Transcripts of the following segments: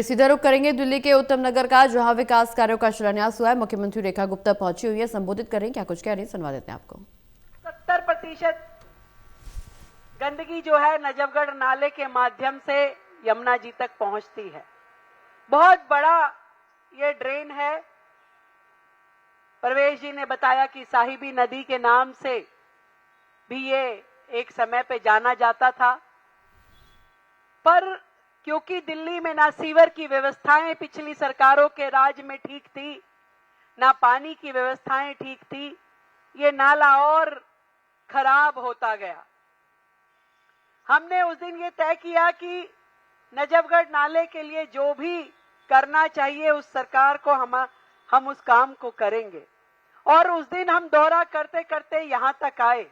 सीधा रुख करेंगे दिल्ली के उत्तम नगर का, जहां विकास कार्यों का शिलान्यास हुआ है। मुख्यमंत्री रेखा गुप्ता पहुंची हुई है, संबोधित करें, क्या कुछ कह रही है, सुनवा देते हैं आपको। 70% गंदगी जो है नजफगढ़ नाले के माध्यम से यमुना जी तक पहुंचती है। बहुत बड़ा ये ड्रेन है। परवेश जी ने बताया कि साहिबी नदी के नाम से भी ये एक समय पे जाना जाता था, पर क्योंकि दिल्ली में ना सीवर की व्यवस्थाएं पिछली सरकारों के राज में ठीक थी, ना पानी की व्यवस्थाएं ठीक थी, ये नाला और खराब होता गया। हमने उस दिन ये तय किया कि नजफगढ़ नाले के लिए जो भी करना चाहिए उस सरकार को हम उस काम को करेंगे। और उस दिन हम दौरा करते करते यहां तक आए।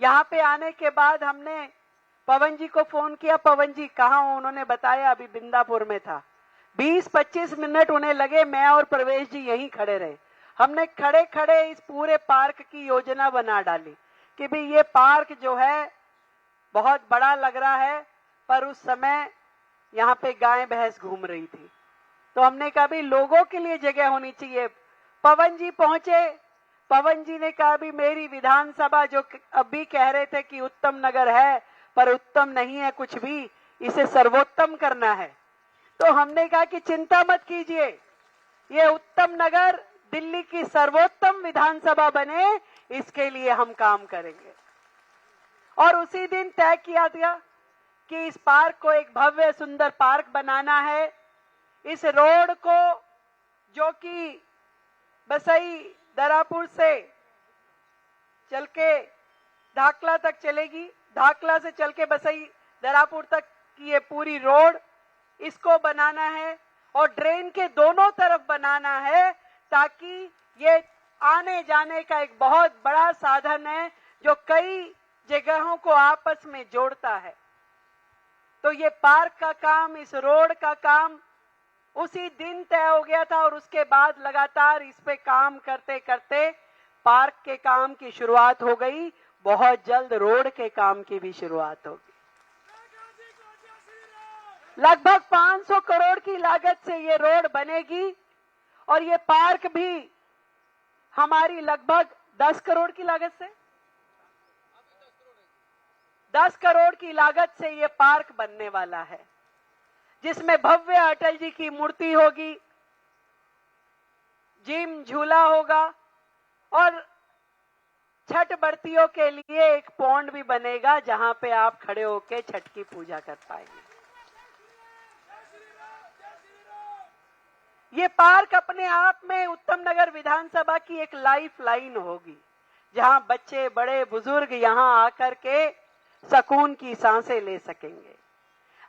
यहां पे आने के बाद हमने पवन जी को फोन किया, पवन जी कहाँ हो? उन्होंने बताया अभी बिंदापुर में था। 20-25 मिनट उन्हें लगे, मैं और प्रवेश जी यहीं खड़े रहे। हमने खड़े खड़े इस पूरे पार्क की योजना बना डाली कि भाई ये पार्क जो है बहुत बड़ा लग रहा है, पर उस समय यहाँ पे गाय भैंस घूम रही थी, तो हमने कहा भाई लोगों के लिए जगह होनी चाहिए। पवन जी पहुंचे, पवन जी ने कहा भी मेरी विधानसभा जो अभी कह रहे थे कि उत्तम नगर है, पर उत्तम नहीं है कुछ भी, इसे सर्वोत्तम करना है। तो हमने कहा कि चिंता मत कीजिए, ये उत्तम नगर दिल्ली की सर्वोत्तम विधानसभा बने, इसके लिए हम काम करेंगे। और उसी दिन तय किया गया कि इस पार्क को एक भव्य सुंदर पार्क बनाना है। इस रोड को जो कि बसई दरापुर से चल के धाकला तक चलेगी, धाकला से चल के बसई दरापुर तक की ये पूरी रोड, इसको बनाना है और ड्रेन के दोनों तरफ बनाना है, ताकि ये आने जाने का एक बहुत बड़ा साधन है जो कई जगहों को आपस में जोड़ता है। तो ये पार्क का काम, इस रोड का काम उसी दिन तय हो गया था और उसके बाद लगातार इस पे काम करते करते पार्क के काम की शुरुआत हो गई। बहुत जल्द रोड के काम की भी शुरुआत होगी। लगभग 500 करोड़ की लागत से ये रोड बनेगी और ये पार्क भी हमारी लगभग 10 करोड़ की लागत से 10 करोड़ की लागत से ये पार्क बनने वाला है, जिसमें भव्य अटल जी की मूर्ति होगी, जिम झूला होगा और छठ व्रतियों के लिए एक पौंड भी बनेगा, जहां पे आप खड़े होकर छठ की पूजा कर पाएंगे। ये पार्क अपने आप में उत्तम नगर विधानसभा की एक लाइफ लाइन होगी, जहां बच्चे बड़े बुजुर्ग यहां आकर के सुकून की सांसें ले सकेंगे।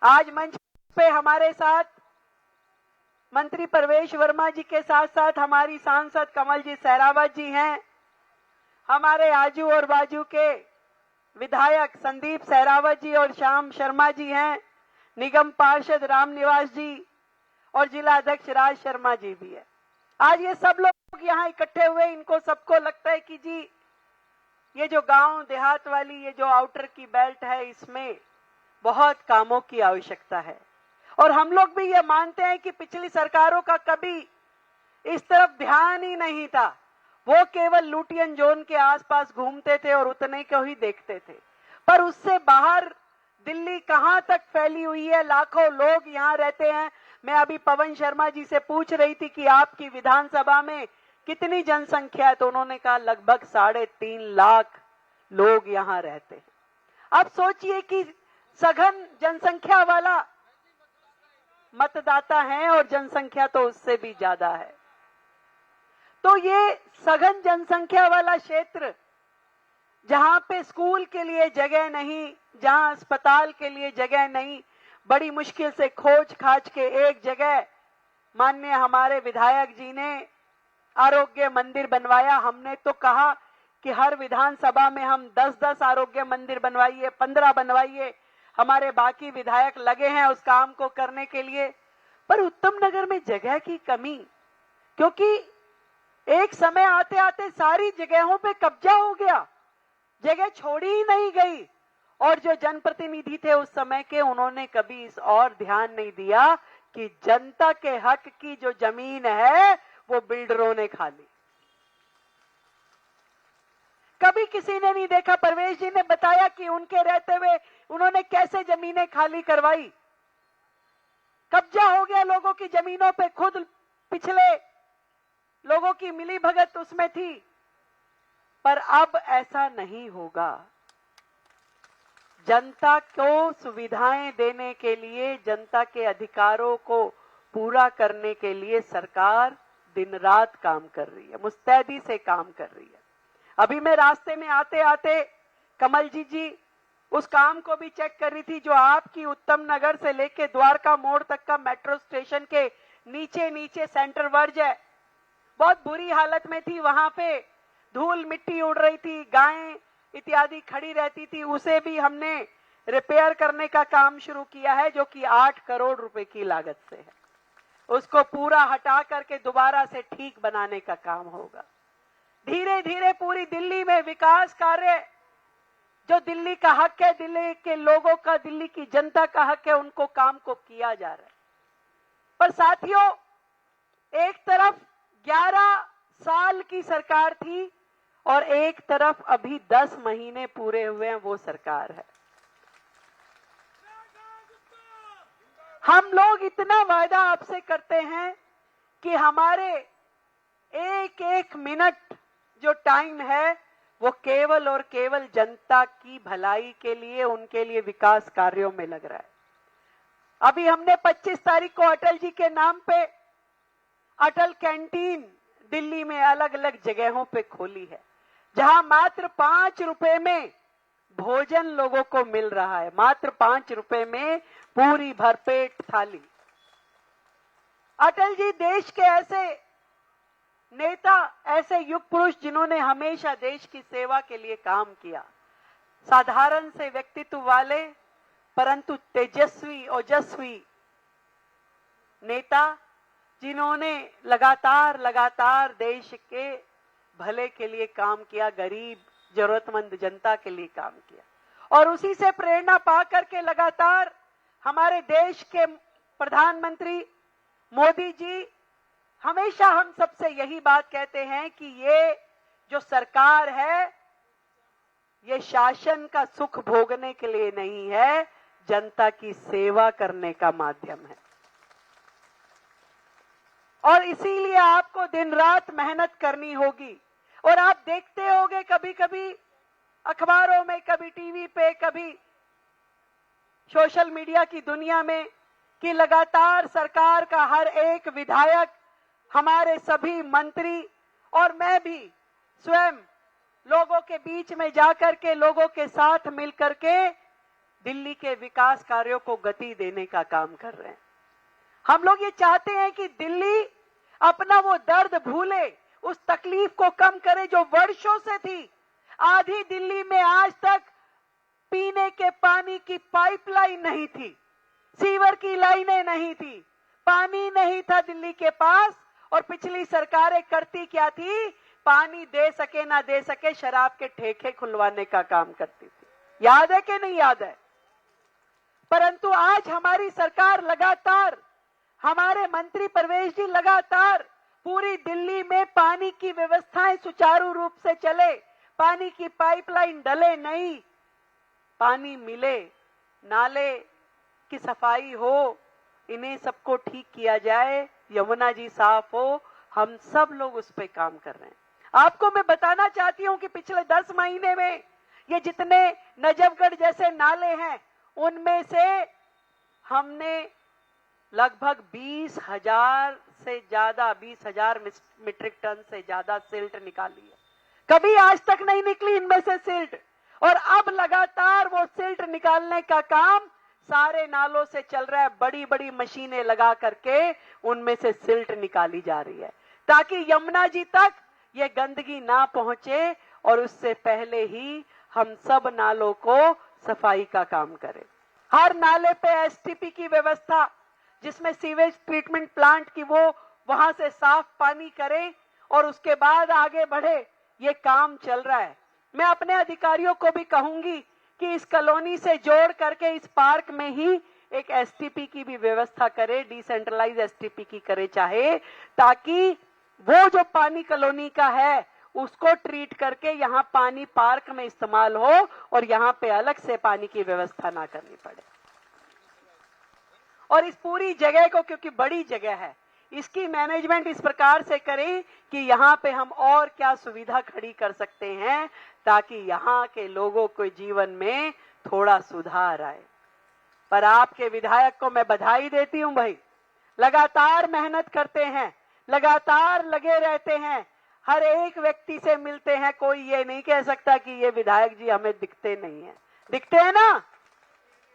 आज मंच पे हमारे साथ मंत्री परवेश वर्मा जी के साथ साथ हमारी सांसद कमल जी सहरावत जी हैं, हमारे आजू और बाजू के विधायक संदीप सहरावत जी और श्याम शर्मा जी हैं, निगम पार्षद रामनिवास जी और जिला अध्यक्ष राज शर्मा जी भी है। आज ये सब लोग यहाँ इकट्ठे हुए, इनको सबको लगता है कि जी ये जो गांव देहात वाली ये जो आउटर की बेल्ट है, इसमें बहुत कामों की आवश्यकता है। और हम लोग भी ये मानते हैं कि पिछली सरकारों का कभी इस तरफ ध्यान ही नहीं था। वो केवल लुटियन जोन के आसपास घूमते थे और उतने को ही देखते थे, पर उससे बाहर दिल्ली कहां तक फैली हुई है, लाखों लोग यहां रहते हैं। मैं अभी पवन शर्मा जी से पूछ रही थी कि आपकी विधानसभा में कितनी जनसंख्या है, तो उन्होंने कहा लगभग 3.5 लाख लोग यहां रहते हैं। अब सोचिए कि सघन जनसंख्या वाला मतदाता है और जनसंख्या तो उससे भी ज्यादा है। तो ये सघन जनसंख्या वाला क्षेत्र, जहां पे स्कूल के लिए जगह नहीं, जहां अस्पताल के लिए जगह नहीं, बड़ी मुश्किल से खोज खाज के एक जगह माननीय हमारे विधायक जी ने आरोग्य मंदिर बनवाया। हमने तो कहा कि हर विधानसभा में हम 10-10 आरोग्य मंदिर बनवाइए, 15 बनवाइए, हमारे बाकी विधायक लगे हैं उस काम को करने के लिए। पर उत्तम नगर में जगह की कमी, क्योंकि एक समय आते आते सारी जगहों पे कब्जा हो गया, जगह छोड़ी ही नहीं गई। और जो जनप्रतिनिधि थे उस समय के, उन्होंने कभी इस और ध्यान नहीं दिया कि जनता के हक की जो जमीन है वो बिल्डरों ने खा ली। कभी किसी ने नहीं देखा। परवेश जी ने बताया कि उनके रहते हुए उन्होंने कैसे जमीनें खाली करवाई। कब्जा हो गया लोगों की जमीनों पे, खुद पिछले लोगों की मिलीभगत उसमें थी, पर अब ऐसा नहीं होगा। जनता को सुविधाएं देने के लिए, जनता के अधिकारों को पूरा करने के लिए सरकार दिन रात काम कर रही है, मुस्तैदी से काम कर रही है। अभी मैं रास्ते में आते आते कमल जी उस काम को भी चेक कर रही थी जो आपकी उत्तम नगर से लेके द्वारका मोड़ तक का मेट्रो स्टेशन के नीचे नीचे सेंटर वर्ज है, बहुत बुरी हालत में थी। वहां पे धूल मिट्टी उड़ रही थी, गायें इत्यादि खड़ी रहती थी। उसे भी हमने रिपेयर करने का काम शुरू किया है, जो कि 8 करोड़ रुपए की लागत से है। उसको पूरा हटा करके दोबारा से ठीक बनाने का काम होगा। धीरे धीरे पूरी दिल्ली में विकास कार्य, जो दिल्ली का हक है, दिल्ली के लोगों का, दिल्ली की जनता का हक है, उनको काम को किया जा रहा है। पर साथियों, एक तरफ 11 साल की सरकार थी और एक तरफ अभी 10 महीने पूरे हुए हैं वो सरकार है। हम लोग इतना वायदा आपसे करते हैं कि हमारे एक एक मिनट जो टाइम है वो केवल और केवल जनता की भलाई के लिए, उनके लिए विकास कार्यों में लग रहा है। अभी हमने 25 तारीख को अटल जी के नाम पे अटल कैंटीन दिल्ली में अलग अलग जगहों पे खोली है, जहां मात्र 5 रुपए में भोजन लोगों को मिल रहा है, मात्र 5 रुपए में पूरी भरपेट थाली। अटल जी देश के ऐसे नेता, ऐसे युग पुरुष जिन्होंने हमेशा देश की सेवा के लिए काम किया, साधारण से व्यक्तित्व वाले परंतु तेजस्वी ओजस्वी नेता, जिन्होंने लगातार देश के भले के लिए काम किया, गरीब जरूरतमंद जनता के लिए काम किया। और उसी से प्रेरणा पा करके लगातार हमारे देश के प्रधानमंत्री मोदी जी हमेशा हम सबसे यही बात कहते हैं कि ये जो सरकार है, ये शासन का सुख भोगने के लिए नहीं है, जनता की सेवा करने का माध्यम है। और इसीलिए आपको दिन रात मेहनत करनी होगी। और आप देखते होंगे कभी कभी अखबारों में, कभी टीवी पे, कभी सोशल मीडिया की दुनिया में कि लगातार सरकार का हर एक विधायक, हमारे सभी मंत्री और मैं भी स्वयं लोगों के बीच में जाकर के, लोगों के साथ मिलकर के दिल्ली के विकास कार्यों को गति देने का काम कर रहे हैं। हम लोग ये चाहते हैं कि दिल्ली अपना वो दर्द भूले, उस तकलीफ को कम करे जो वर्षों से थी। आधी दिल्ली में आज तक पीने के पानी की पाइपलाइन नहीं थी, सीवर की लाइनें नहीं थी, पानी नहीं था दिल्ली के पास। और पिछली सरकारें करती क्या थी? पानी दे सके ना दे सके, शराब के ठेके खुलवाने का काम करती थी। याद है कि नहीं याद है? परंतु आज हमारी सरकार लगातार, हमारे मंत्री परवेश जी लगातार पूरी दिल्ली में पानी की व्यवस्थाएं सुचारू रूप से चले, पानी की पाइपलाइन डले नहीं, पानी मिले, नाले की सफाई हो, इन्हें सबको ठीक किया जाए, यमुना जी साफ हो, हम सब लोग उस पे काम कर रहे हैं। आपको मैं बताना चाहती हूं कि पिछले 10 महीने में ये जितने नजफगढ़ जैसे नाले हैं, उनमें से हमने लगभग 20,000 से ज्यादा, 20,000 मीट्रिक टन से ज्यादा सिल्ट निकाली है। कभी आज तक नहीं निकली इनमें से सिल्ट, और अब लगातार वो सिल्ट निकालने का काम सारे नालों से चल रहा है। बड़ी बड़ी मशीनें लगा करके उनमें से सिल्ट निकाली जा रही है, ताकि यमुना जी तक ये गंदगी ना पहुंचे और उससे पहले ही हम सब नालों को सफाई का काम करें। हर नाले पे एसटीपी की व्यवस्था, जिसमें सीवेज ट्रीटमेंट प्लांट की, वो वहां से साफ पानी करे और उसके बाद आगे बढ़े, ये काम चल रहा है। मैं अपने अधिकारियों को भी कहूंगी कि इस कॉलोनी से जोड़ करके इस पार्क में ही एक एसटीपी की भी व्यवस्था करे, डिसेंट्रलाइज एसटीपी की करे चाहे, ताकि वो जो पानी कॉलोनी का है उसको ट्रीट करके यहाँ पानी पार्क में इस्तेमाल हो और यहाँ पे अलग से पानी की व्यवस्था ना करनी पड़े। और इस पूरी जगह को, क्योंकि बड़ी जगह है, इसकी मैनेजमेंट इस प्रकार से करें कि यहाँ पे हम और क्या सुविधा खड़ी कर सकते हैं ताकि यहाँ के लोगों के जीवन में थोड़ा सुधार आए। पर आपके विधायक को मैं बधाई देती हूं भाई, लगातार मेहनत करते हैं, लगातार लगे रहते हैं, हर एक व्यक्ति से मिलते हैं। कोई ये नहीं कह सकता कि ये विधायक जी हमें दिखते नहीं है, दिखते हैं ना,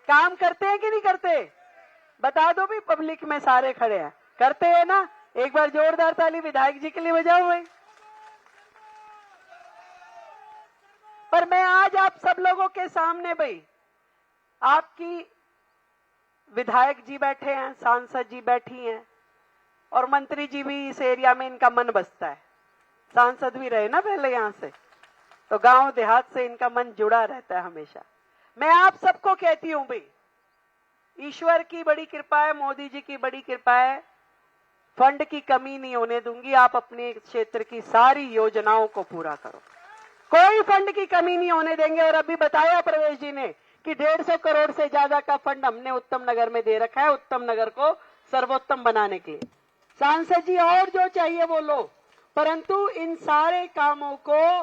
काम करते हैं कि नहीं करते, बता दो भी, पब्लिक में सारे खड़े हैं, करते हैं ना। एक बार जोरदार ताली विधायक जी के लिए बजाओ भाई। पर मैं आज आप सब लोगों के सामने भाई, आपकी विधायक जी बैठे हैं, सांसद जी बैठी हैं और मंत्री जी भी इस एरिया में इनका मन बसता है। सांसद भी रहे ना पहले यहां से, तो गांव देहात से इनका मन जुड़ा रहता है हमेशा। मैं आप सबको कहती हूं भाई, ईश्वर की बड़ी कृपा है, मोदी जी की बड़ी कृपा है, फंड की कमी नहीं होने दूंगी। आप अपने क्षेत्र की सारी योजनाओं को पूरा करो, कोई फंड की कमी नहीं होने देंगे। और अभी बताया प्रवेश जी ने कि 150 करोड़ से ज्यादा का फंड हमने उत्तम नगर में दे रखा है, उत्तम नगर को सर्वोत्तम बनाने के लिए। सांसद जी और जो चाहिए वो लो, परंतु इन सारे कामों को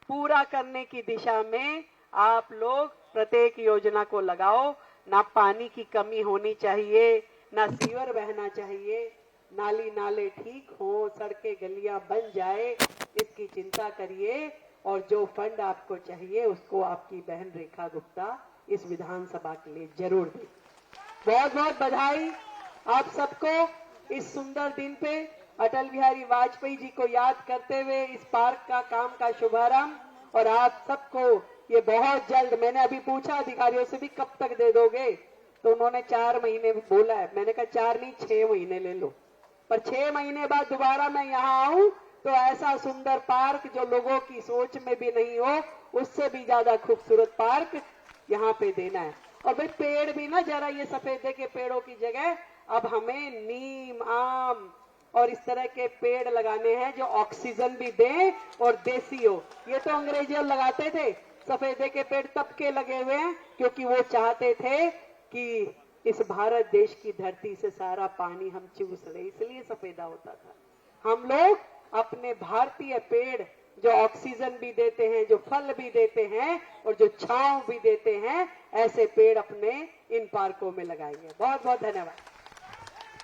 पूरा करने की दिशा में आप लोग प्रत्येक योजना को लगाओ। ना पानी की कमी होनी चाहिए, ना सीवर बहना चाहिए, नाली नाले ठीक हो, सड़कें गलियां बन जाए, इसकी चिंता करिए। और जो फंड आपको चाहिए उसको आपकी बहन रेखा गुप्ता इस विधानसभा के लिए जरूर दे। बहुत बहुत बधाई आप सबको इस सुंदर दिन पे अटल बिहारी वाजपेयी जी को याद करते हुए इस पार्क का काम का शुभारंभ। और आप सबको ये बहुत जल्द, मैंने अभी पूछा अधिकारियों से भी कब तक दे दोगे, तो उन्होंने 4 महीने बोला है। मैंने कहा 4 नहीं 6 महीने ले लो, पर 6 महीने बाद दोबारा मैं यहाँ आऊं तो ऐसा सुंदर पार्क जो लोगों की सोच में भी नहीं हो, उससे भी ज्यादा खूबसूरत पार्क यहाँ पे देना है। और भाई पेड़ भी ना, जरा ये सफेदे के पेड़ों की जगह अब हमें नीम, आम और इस तरह के पेड़ लगाने हैं जो ऑक्सीजन भी दें और देसी हो। ये तो अंग्रेजी लगाते थे, सफेदे के पेड़ तब के लगे हुए हैं क्योंकि वो चाहते थे कि इस भारत देश की धरती से सारा पानी हम चूस रहे, इसलिए सफेदा होता था। हम लोग अपने भारतीय पेड़ जो ऑक्सीजन भी देते हैं, जो फल भी देते हैं और जो छांव भी देते हैं, ऐसे पेड़ अपने इन पार्कों में लगाएंगे। बहुत बहुत धन्यवाद।